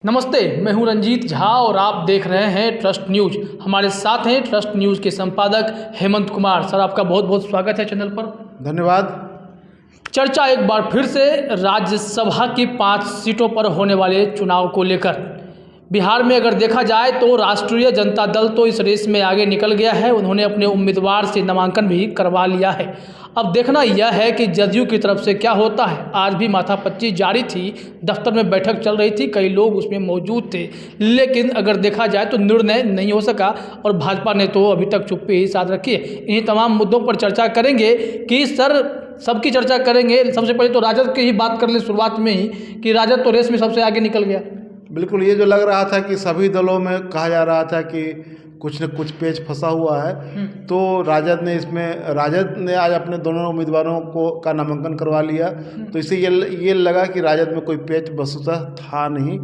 नमस्ते, मैं हूं रंजीत झा और आप देख रहे हैं ट्रस्ट न्यूज। हमारे साथ हैं ट्रस्ट न्यूज के संपादक हेमंत कुमार। सर, आपका बहुत बहुत स्वागत है चैनल पर। धन्यवाद। चर्चा एक बार फिर से राज्यसभा की 5 सीटों पर होने वाले चुनाव को लेकर। बिहार में अगर देखा जाए तो राष्ट्रीय जनता दल तो इस रेस में आगे निकल गया है। उन्होंने अपने उम्मीदवार से नामांकन भी करवा लिया है। अब देखना यह है कि जदयू की तरफ से क्या होता है। आज भी माथापच्ची जारी थी, दफ्तर में बैठक चल रही थी, कई लोग उसमें मौजूद थे, लेकिन अगर देखा जाए तो निर्णय नहीं हो सका और भाजपा ने तो अभी तक चुप्पी ही साध रखी है। इन्हीं तमाम मुद्दों पर चर्चा करेंगे कि सर सबकी चर्चा करेंगे। सबसे पहले तो राजद की ही बात कर ले शुरुआत में ही कि राजद तो रेस में सबसे आगे निकल गया। बिल्कुल, ये जो लग रहा था कि सभी दलों में कहा जा रहा था कि कुछ न कुछ पेच फंसा हुआ है, तो राजद ने आज अपने दोनों उम्मीदवारों का नामांकन करवा लिया। तो इससे ये लगा कि राजद में कोई पेच वस्तुतः था नहीं।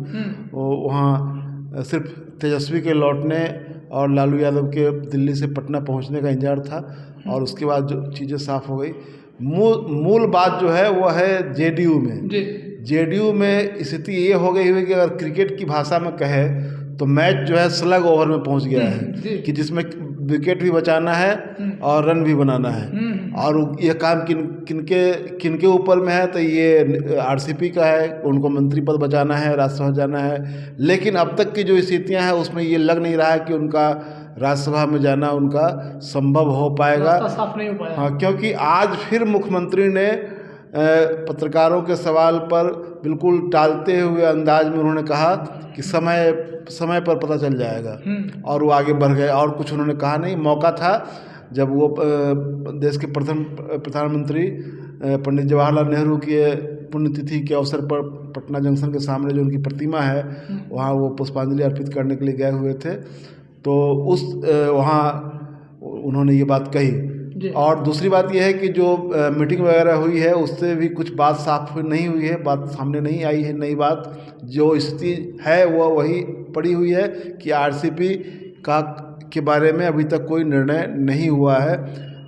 वहाँ सिर्फ तेजस्वी के लौटने और लालू यादव के दिल्ली से पटना पहुँचने का इंतजार था और उसके बाद जो चीज़ें साफ हो गई। मूल बात जो है वो है जेडीयू में स्थिति ये हो गई हुई कि अगर क्रिकेट की भाषा में कहे तो मैच जो है स्लग ओवर में पहुंच गया है कि जिसमें विकेट भी बचाना है और रन भी बनाना है। और ये काम किनके ऊपर में है, तो ये आरसीपी का है। उनको मंत्री पद बचाना है, राज्यसभा जाना है। लेकिन अब तक की जो स्थितियां हैं उसमें ये लग नहीं रहा है कि उनका राज्यसभा में जाना उनका संभव हो पाएगा। साफ नहीं हो पाया। हाँ, क्योंकि आज फिर मुख्यमंत्री ने पत्रकारों के सवाल पर बिल्कुल टालते हुए अंदाज में उन्होंने कहा कि समय पर पता चल जाएगा, और वो आगे बढ़ गए। और कुछ उन्होंने कहा नहीं। मौका था जब वो देश के प्रथम प्रधानमंत्री पंडित जवाहरलाल नेहरू की पुण्यतिथि के अवसर पर पटना जंक्शन के सामने जो उनकी प्रतिमा है वहाँ वो पुष्पांजलि अर्पित करने के लिए गए हुए थे। तो वहाँ उन्होंने ये बात कही। और दूसरी बात यह है कि जो मीटिंग वगैरह हुई है उससे भी कुछ बात साफ नहीं हुई है, बात सामने नहीं आई है। नई बात जो स्थिति है वो वही पड़ी हुई है कि आरसीपी के बारे में अभी तक कोई निर्णय नहीं हुआ है।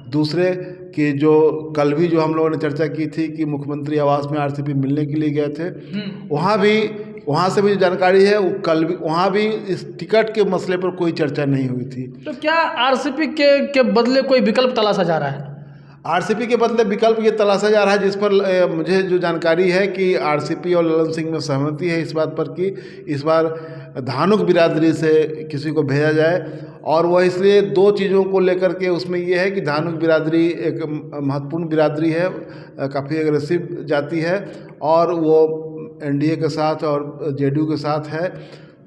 दूसरे कि जो कल भी जो हम लोगों ने चर्चा की थी कि मुख्यमंत्री आवास में आरसीपी मिलने के लिए गए थे, वहाँ से भी जो जानकारी है वो कल भी वहाँ भी इस टिकट के मसले पर कोई चर्चा नहीं हुई थी। तो क्या आरसीपी के बदले कोई विकल्प तलाशा जा रहा है? आरसीपी के बदले विकल्प ये तलाशा जा रहा है, जिस पर मुझे जो जानकारी है कि आरसीपी और ललन सिंह में सहमति है इस बात पर कि इस बार धानुक बिरादरी से किसी को भेजा जाए। और वह इसलिए दो चीज़ों को लेकर के उसमें ये है कि धानुक बिरादरी एक महत्वपूर्ण बिरादरी है, काफ़ी एग्रेसिव जाती है और वो एनडीए के साथ और जेडीयू के साथ है।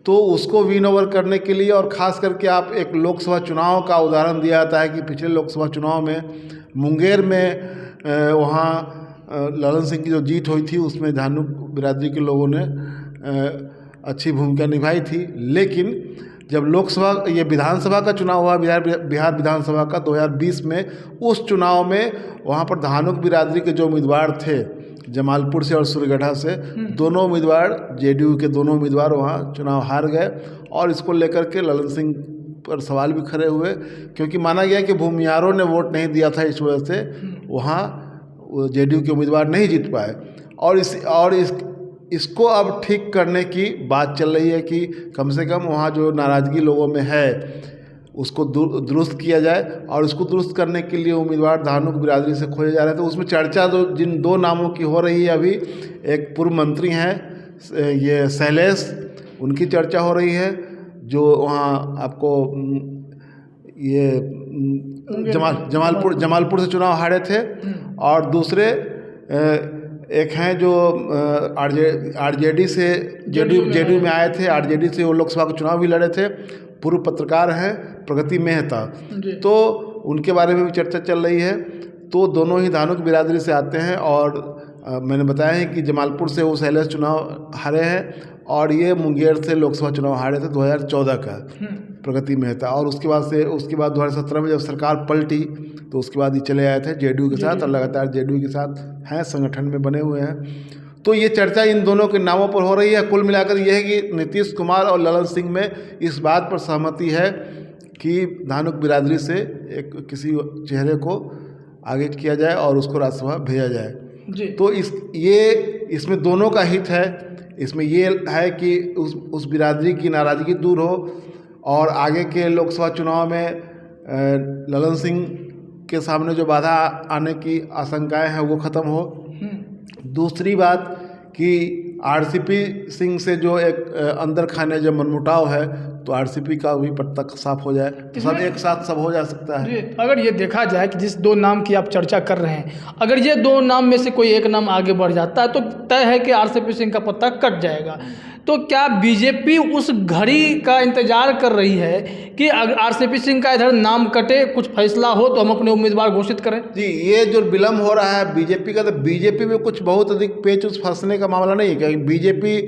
तो उसको विन ओवर करने के लिए, और ख़ास करके आप एक लोकसभा चुनाव का उदाहरण दिया जाता है कि पिछले लोकसभा चुनाव में मुंगेर में वहाँ ललन सिंह की जो जीत हुई थी उसमें धानुक बिरादरी के लोगों ने अच्छी भूमिका निभाई थी। लेकिन जब लोकसभा ये विधानसभा का चुनाव हुआ, बिहार विधानसभा का 2020 में, उस चुनाव में वहाँ पर धानुक बिरादरी के जो उम्मीदवार थे जमालपुर से और सूर्यगढ़ा से, दोनों उम्मीदवार जेडीयू के दोनों उम्मीदवार वहाँ चुनाव हार गए। और इसको लेकर के ललन सिंह पर सवाल भी खड़े हुए, क्योंकि माना गया कि भूमियारों ने वोट नहीं दिया था, इस वजह से वहाँ जेडीयू के उम्मीदवार नहीं जीत पाए। और इसको अब ठीक करने की बात चल रही है कि कम से कम वहाँ जो नाराज़गी लोगों में है उसको दुरुस्त किया जाए। और उसको दुरुस्त करने के लिए उम्मीदवार धानुक बिरादरी से खोजे जा रहे थे। तो उसमें चर्चा जिन दो नामों की हो रही है अभी, एक पूर्व मंत्री हैं ये शैलेश, उनकी चर्चा हो रही है जो वहाँ आपको ये जमालपुर से चुनाव हारे थे। और दूसरे एक हैं जो आरजेडी से जेडीयू में आए थे, आरजेडी से वो लोकसभा का चुनाव भी लड़े थे, पूर्व पत्रकार हैं प्रगति मेहता, तो उनके बारे में भी चर्चा चल रही है। तो दोनों ही धानुक बिरादरी से आते हैं। और मैंने बताया है कि जमालपुर से वो शैलेश चुनाव हारे हैं और ये मुंगेर से लोकसभा चुनाव हारे थे 2014 का, प्रगति मेहता। और उसके बाद 2017 में जब सरकार पलटी तो उसके बाद ये चले आए थे जेडीयू के साथ, और लगातार जेडीयू के साथ हैं, संगठन में बने हुए हैं। तो ये चर्चा इन दोनों के नामों पर हो रही है। कुल मिलाकर यह है कि नीतीश कुमार और ललन सिंह में इस बात पर सहमति है कि धानुक बिरादरी से किसी चेहरे को आगे किया जाए और उसको राज्यसभा भेजा जाए। जी। तो इसमें दोनों का हित है। इसमें ये है कि उस बिरादरी की नाराज़गी दूर हो और आगे के लोकसभा चुनाव में ललन सिंह के सामने जो बाधा आने की आशंकाएं हैं वो ख़त्म हो। दूसरी बात कि आरसीपी सिंह से जो एक अंदर खाने जो मनमुटाव है, तो आरसीपी का भी पत्ता साफ हो जाए, तो सब एक साथ सब हो जा सकता है। जी, अगर ये देखा जाए कि जिस दो नाम की आप चर्चा कर रहे हैं, अगर ये दो नाम में से कोई एक नाम आगे बढ़ जाता है तो तय है कि आरसीपी सिंह का पत्ता कट जाएगा। तो क्या बीजेपी उस घड़ी का इंतजार कर रही है कि आरसीपी सिंह का इधर नाम कटे, कुछ फैसला हो तो हम अपने उम्मीदवार घोषित करें? जी, ये जो विलम्ब हो रहा है बीजेपी का, तो बीजेपी में कुछ बहुत अधिक पेच उस फंसने का मामला नहीं है, क्योंकि बीजेपी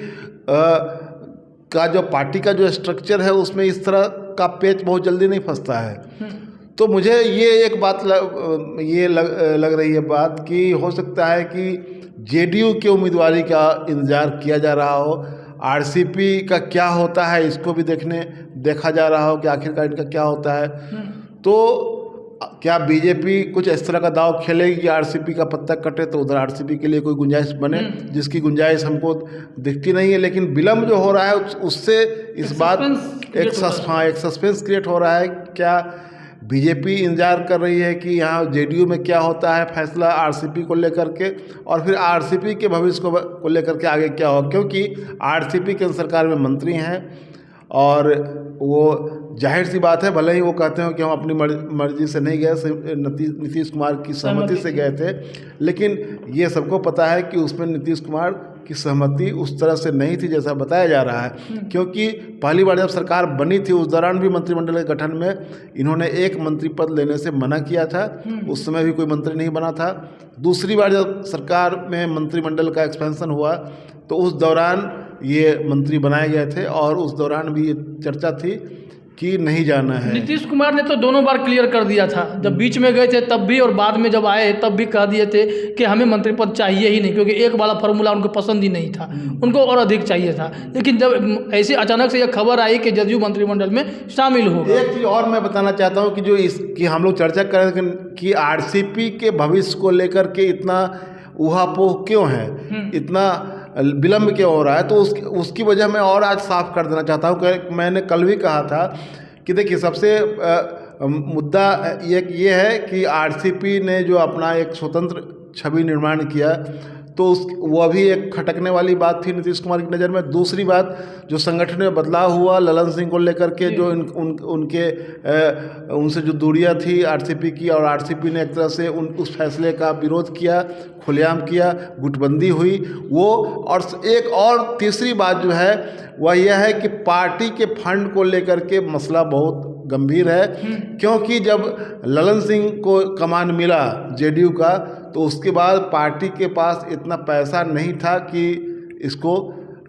का जो पार्टी का जो स्ट्रक्चर है उसमें इस तरह का पेच बहुत जल्दी नहीं फंसता है। तो मुझे ये एक बात लग रही है बात कि हो सकता है कि जेडीयू के उम्मीदवारी का इंतजार किया जा रहा हो, आरसीपी का क्या होता है इसको भी देखा जा रहा हो कि आखिरकार इनका क्या होता है। तो क्या बीजेपी कुछ इस तरह का दाव खेलेगी कि आरसीपी का पत्ता कटे तो उधर आरसीपी के लिए कोई गुंजाइश बने, जिसकी गुंजाइश हमको दिखती नहीं है। लेकिन विलम्ब जो हो रहा है उससे इस बात एक सस्पेंस क्रिएट हो रहा है। क्या बीजेपी इंतजार कर रही है कि यहाँ जेडीयू में क्या होता है फैसला आरसीपी को लेकर के, और फिर आरसीपी के भविष्य को लेकर के आगे क्या हो, क्योंकि आरसीपी केंद्र सरकार में मंत्री हैं और वो जाहिर सी बात है, भले ही वो कहते हो कि हम अपनी मर्जी से नहीं गए, नीतीश कुमार की सहमति से गए थे, लेकिन ये सबको पता है कि उसमें नीतीश कुमार की सहमति उस तरह से नहीं थी जैसा बताया जा रहा है। क्योंकि पहली बार जब सरकार बनी थी उस दौरान भी मंत्रिमंडल के गठन में इन्होंने एक मंत्री पद लेने से मना किया था, उस समय भी कोई मंत्री नहीं बना था। दूसरी बार जब सरकार में मंत्रिमंडल का एक्सपेंशन हुआ तो उस दौरान ये मंत्री बनाए गए थे और उस दौरान भी ये चर्चा थी कि नहीं जाना है। नीतीश कुमार ने तो दोनों बार क्लियर कर दिया था, जब बीच में गए थे तब भी और बाद में जब आए तब भी कह दिए थे कि हमें मंत्री पद चाहिए ही नहीं, क्योंकि एक वाला फार्मूला उनको पसंद ही नहीं था, उनको और अधिक चाहिए था। लेकिन जब ऐसी अचानक से यह खबर आई कि जदयू मंत्रिमंडल में शामिल हो, एक चीज़ और मैं बताना चाहता हूँ कि हम लोग चर्चा कर रहे हैं कि आरसीपी के भविष्य को लेकर के इतना ऊहापोह क्यों है, इतना विलम्ब क्यों हो रहा है, तो उसकी वजह मैं और आज साफ कर देना चाहता हूँ कि मैंने कल भी कहा था कि देखिए सबसे मुद्दा ये है कि आरसीपी ने जो अपना एक स्वतंत्र छवि निर्माण किया तो वो अभी एक खटकने वाली बात थी नीतीश कुमार की नज़र में। दूसरी बात, जो संगठन में बदलाव हुआ ललन सिंह को लेकर के, जो उनसे जो दूरियां थी आरसीपी की, और आरसीपी ने एक तरह से उस फैसले का विरोध किया, खुलेआम किया, गुटबंदी हुई वो। और एक और तीसरी बात जो है वह यह है कि पार्टी के फंड को लेकर के मसला बहुत गंभीर है, क्योंकि जब ललन सिंह को कमान मिला जेडीयू का तो उसके बाद पार्टी के पास इतना पैसा नहीं था कि इसको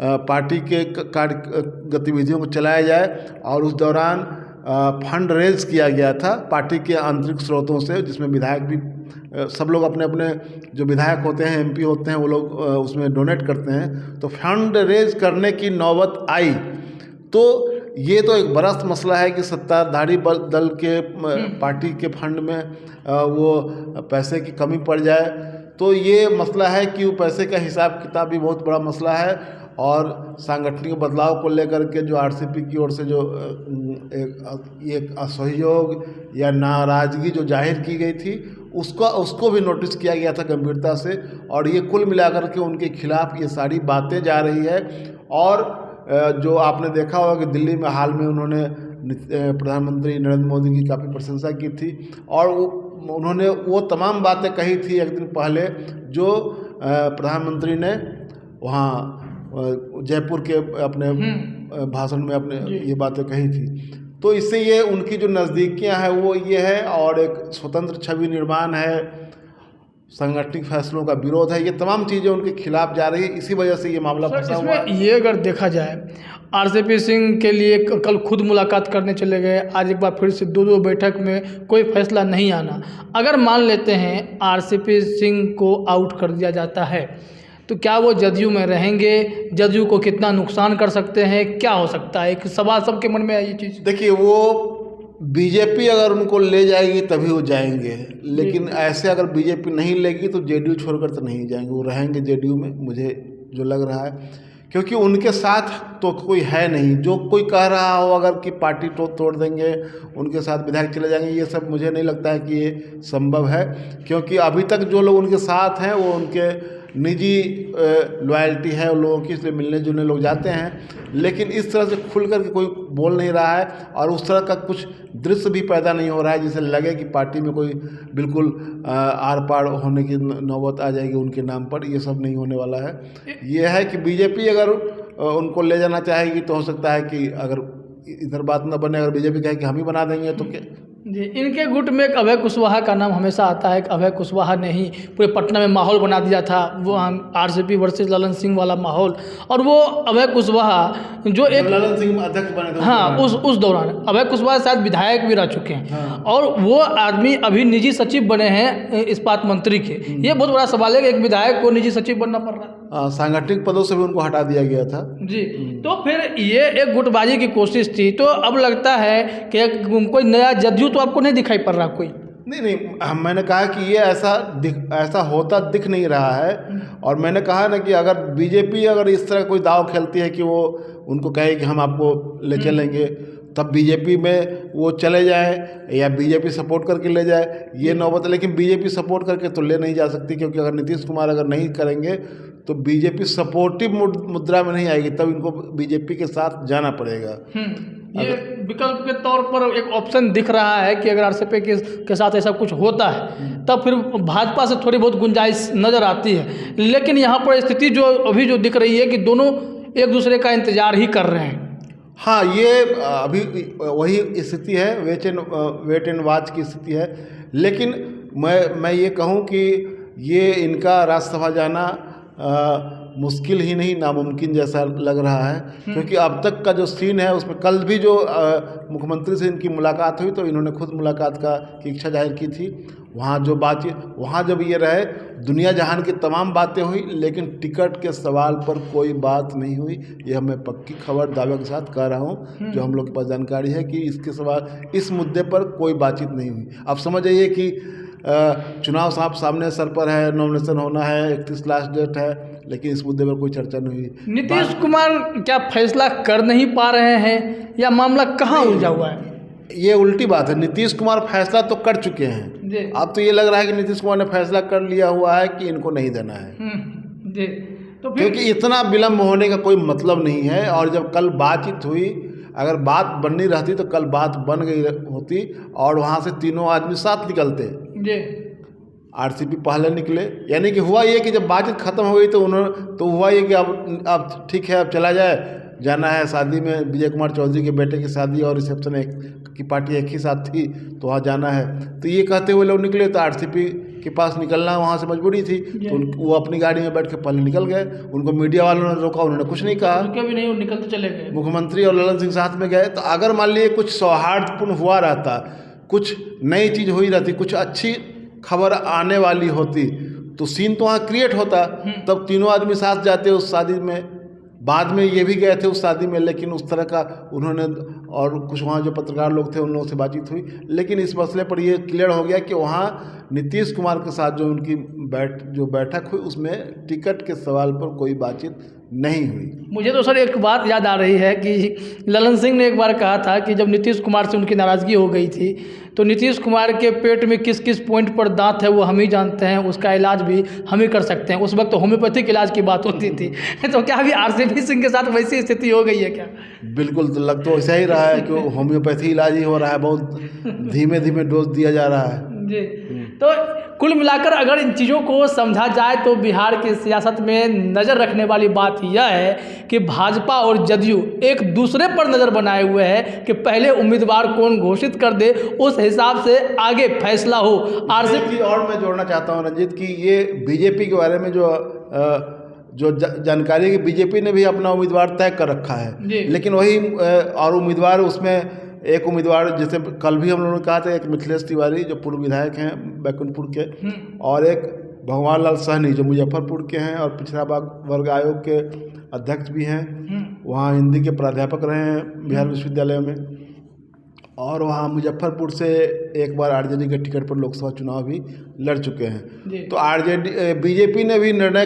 पार्टी के कार्य गतिविधियों को चलाया जाए, और उस दौरान फंड रेज किया गया था पार्टी के आंतरिक स्रोतों से, जिसमें विधायक भी सब लोग अपने अपने जो विधायक होते हैं, एमपी होते हैं, वो लोग उसमें डोनेट करते हैं। तो फंड रेज करने की नौबत आई तो ये तो एक बड़ा मसला है कि सत्ताधारी दल के पार्टी के फंड में वो पैसे की कमी पड़ जाए। तो ये मसला है कि वो पैसे का हिसाब किताब भी बहुत बड़ा मसला है, और सांगठनिक बदलाव को लेकर के जो आरसीपी की ओर से जो एक असहयोग या नाराज़गी जो जाहिर की गई थी उसको भी नोटिस किया गया था गंभीरता से, और ये कुल मिलाकर के उनके खिलाफ ये सारी बातें जा रही है। और जो आपने देखा होगा कि दिल्ली में हाल में उन्होंने प्रधानमंत्री नरेंद्र मोदी की काफ़ी प्रशंसा की थी, और उन्होंने वो तमाम बातें कही थी एक दिन पहले जो प्रधानमंत्री ने वहाँ जयपुर के अपने भाषण में अपने ये बातें कही थी। तो इससे ये उनकी जो नज़दीकियाँ हैं वो ये है, और एक स्वतंत्र छवि निर्माण है, संगठनिक फैसलों का विरोध है, ये तमाम चीज़ें उनके खिलाफ जा रही है। इसी वजह से ये मामला फंसा हुआ है। ये अगर देखा जाए आरसीपी सिंह के लिए कल खुद मुलाकात करने चले गए, आज एक बार फिर से दो बैठक में कोई फैसला नहीं आना। अगर मान लेते हैं आरसीपी सिंह को आउट कर दिया जाता है तो क्या वो जदयू में रहेंगे, जदयू को कितना नुकसान कर सकते हैं, क्या हो सकता है? एक सवाल सबके मन में है ये चीज़। देखिए वो बीजेपी अगर उनको ले जाएगी तभी वो जाएंगे, लेकिन ऐसे अगर बीजेपी नहीं लेगी तो जेडीयू छोड़कर तो नहीं जाएंगे, वो रहेंगे जेडीयू में, मुझे जो लग रहा है। क्योंकि उनके साथ तो कोई है नहीं, जो कोई कह रहा हो अगर कि पार्टी तोड़ देंगे, उनके साथ विधायक चले जाएंगे, ये सब मुझे नहीं लगता है कि ये संभव है। क्योंकि अभी तक जो लोग उनके साथ हैं वो उनके निजी लॉयल्टी है उन लोगों की, इसलिए मिलने जुलने लोग जाते हैं, लेकिन इस तरह से खुल कर के कोई बोल नहीं रहा है और उस तरह का कुछ दृश्य भी पैदा नहीं हो रहा है जिससे लगे कि पार्टी में कोई बिल्कुल आर पार होने की नौबत आ जाएगी उनके नाम पर। ये सब नहीं होने वाला है। ये है कि बीजेपी अगर उनको ले जाना चाहेगी तो हो सकता है कि अगर इधर बात न बने, अगर बीजेपी कहे कि हम ही बना देंगे तो क्या। जी, इनके गुट में एक अभय कुशवाहा का नाम हमेशा आता है। अभय कुशवाहा ने ही पूरे पटना में माहौल बना दिया था, वो आरसीपी वर्सेस ललन सिंह वाला माहौल। और वो अभय कुशवाहा जो एक ललन सिंह अध्यक्ष बने थे, हाँ, उस दौरान अभय कुशवाहा शायद विधायक भी रह चुके हैं। हाँ। और वो आदमी अभी निजी सचिव बने हैं इस्पात मंत्री के। ये बहुत बड़ा सवाल है कि एक विधायक को निजी सचिव बनना पड़ रहा है। सांगठनिक पदों से भी उनको हटा दिया गया था। जी, तो फिर ये एक गुटबाजी की कोशिश थी। तो अब लगता है कि कोई नया जदयू तो आपको नहीं दिखाई पड़ रहा कोई? नहीं, मैंने कहा कि ये ऐसा होता दिख नहीं रहा है। और मैंने कहा ना कि अगर बीजेपी अगर इस तरह कोई दाव खेलती है कि वो उनको कहे कि हम आपको ले चलेंगे, तब बीजेपी में वो चले जाए या बीजेपी सपोर्ट करके ले जाए, ये नौबत है। लेकिन बीजेपी सपोर्ट करके तो ले नहीं जा सकती, क्योंकि अगर नीतीश कुमार अगर नहीं करेंगे तो बीजेपी सपोर्टिव मुद्रा में नहीं आएगी, तब इनको बीजेपी के साथ जाना पड़ेगा। ये विकल्प के तौर पर एक ऑप्शन दिख रहा है कि अगर आरसीपी के साथ ऐसा कुछ होता है तब फिर भाजपा से थोड़ी बहुत गुंजाइश नज़र आती है। लेकिन यहाँ पर स्थिति जो अभी जो दिख रही है कि दोनों एक दूसरे का इंतजार ही कर रहे हैं। हाँ, ये अभी वही स्थिति है, वेट एंड वॉच की स्थिति है। लेकिन मैं ये कहूँ कि ये इनका राज्यसभा जाना मुश्किल ही नहीं, नामुमकिन जैसा लग रहा है। क्योंकि अब तक का जो सीन है उसमें कल भी जो मुख्यमंत्री से इनकी मुलाकात हुई तो इन्होंने खुद मुलाकात की इच्छा जाहिर की थी। वहाँ जो बातचीत, वहाँ जब ये रहे, दुनिया जहान की तमाम बातें हुई, लेकिन टिकट के सवाल पर कोई बात नहीं हुई। ये मैं पक्की खबर दावे के साथ कह रहा हूँ, जो हम लोग के पास जानकारी है कि इस मुद्दे पर कोई बातचीत नहीं हुई। अब समझ आइए कि चुनाव सामने सर पर है, नॉमिनेशन होना है, 31 लास्ट डेट है, लेकिन इस मुद्दे पर कोई चर्चा नहीं हुई। नीतीश कुमार क्या फैसला कर नहीं पा रहे हैं या मामला कहाँ उलझा हुआ है? ये उल्टी बात है। नीतीश कुमार फैसला तो कर चुके हैं। अब तो ये लग रहा है कि नीतीश कुमार ने फैसला कर लिया हुआ है कि इनको नहीं देना है। जी, तो क्योंकि इतना विलम्ब होने का कोई मतलब नहीं है। और जब कल बातचीत हुई, अगर बात बननी रहती तो कल बात बन गई होती और वहाँ से तीनों आदमी साथ निकलते। आरसीपी पहले निकले, यानी कि हुआ ये कि जब बातचीत खत्म हो गई तो हुआ ये कि अब ठीक है, अब चला जाना है शादी में, विजय कुमार चौधरी के बेटे की शादी और रिसेप्शन की पार्टी एक ही साथ थी तो वहाँ जाना है। तो ये कहते हुए लोग निकले, तो आरसीपी के पास निकलना वहाँ से मजबूरी थी, तो वो अपनी गाड़ी में बैठ के पहले निकल गए। उनको मीडिया वालों ने रोका, उन्होंने कुछ नहीं कहा, भी नहीं, निकलते चले गए। मुख्यमंत्री और ललन सिंह साथ में गए। तो अगर मान लीजिए कुछ सौहार्दपूर्ण हुआ रहता, कुछ नई चीज़ हुई रहती, कुछ अच्छी खबर आने वाली होती, तो सीन तो वहाँ क्रिएट होता। तब तीनों आदमी साथ जाते उस शादी में। बाद में ये भी गए थे उस शादी में, लेकिन उस तरह का उन्होंने, और कुछ वहाँ जो पत्रकार लोग थे उन लोगों से बातचीत हुई, लेकिन इस मसले पर ये क्लियर हो गया कि वहाँ नीतीश कुमार के साथ जो उनकी बैठक हुई उसमें टिकट के सवाल पर कोई बातचीत नहीं हुई। मुझे तो सर एक बात याद आ रही है कि ललन सिंह ने एक बार कहा था कि जब नीतीश कुमार से उनकी नाराज़गी हो गई थी तो नीतीश कुमार के पेट में किस किस पॉइंट पर दांत है वो हम ही जानते हैं, उसका इलाज भी हम ही कर सकते हैं। उस वक्त तो होम्योपैथिक इलाज की बात होती थी। तो क्या अभी आरसीपी सिंह के साथ वैसी स्थिति हो गई है क्या? बिल्कुल, तो लग तो ऐसा ही रहा है कि होम्योपैथी इलाज ही हो रहा है, बहुत धीमे धीमे डोज दिया जा रहा है। जी, तो कुल मिलाकर अगर इन चीज़ों को समझा जाए तो बिहार की सियासत में नज़र रखने वाली बात यह है कि भाजपा और जदयू एक दूसरे पर नज़र बनाए हुए हैं कि पहले उम्मीदवार कौन घोषित कर दे, उस हिसाब से आगे फैसला हो। आरसीपी और मैं जोड़ना चाहता हूँ रंजीत कि ये बीजेपी के बारे में जो जानकारी है कि बीजेपी ने भी अपना उम्मीदवार तय कर रखा है, लेकिन वही और उम्मीदवार, उसमें एक उम्मीदवार जैसे कल भी हम लोगों ने कहा था, एक मिथिलेश तिवारी जो पूर्व विधायक हैं बैकुंठपुर के, और एक भगवान लाल सहनी जो मुजफ्फरपुर के हैं और पिछड़ा वर्ग आयोग के अध्यक्ष भी हैं, वहाँ हिंदी के प्राध्यापक रहे हैं बिहार विश्वविद्यालय में। और वहाँ मुजफ्फरपुर से एक बार आरजेडी के टिकट पर लोकसभा चुनाव भी लड़ चुके हैं। तो बीजेपी ने भी निर्णय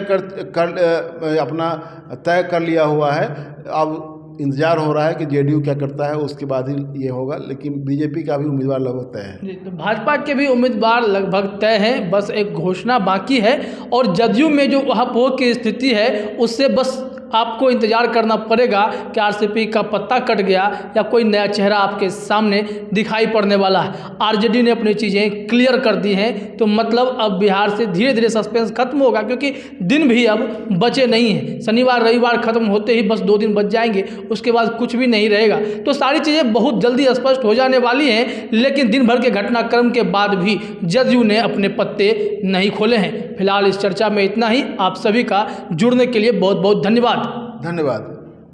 अपना तय कर लिया हुआ है। अब इंतजार हो रहा है कि जेडीयू क्या करता है, उसके बाद ही ये होगा। लेकिन बीजेपी का भी उम्मीदवार लगभग तय है। जी, तो भाजपा के भी उम्मीदवार लगभग तय हैं, बस एक घोषणा बाकी है। और जदयू में जो वहां की स्थिति है उससे बस आपको इंतजार करना पड़ेगा कि आरसीपी का पत्ता कट गया या कोई नया चेहरा आपके सामने दिखाई पड़ने वाला है। आरजेडी ने अपनी चीज़ें क्लियर कर दी हैं, तो मतलब अब बिहार से धीरे धीरे सस्पेंस खत्म होगा, क्योंकि दिन भी अब बचे नहीं हैं। शनिवार रविवार खत्म होते ही बस 2 दिन बच जाएंगे, उसके बाद कुछ भी नहीं रहेगा। तो सारी चीज़ें बहुत जल्दी स्पष्ट हो जाने वाली हैं। लेकिन दिन भर के घटनाक्रम के बाद भी जदयू ने अपने पत्ते नहीं खोले हैं। फिलहाल इस चर्चा में इतना ही। आप सभी का जुड़ने के लिए बहुत बहुत धन्यवाद। धन्यवाद।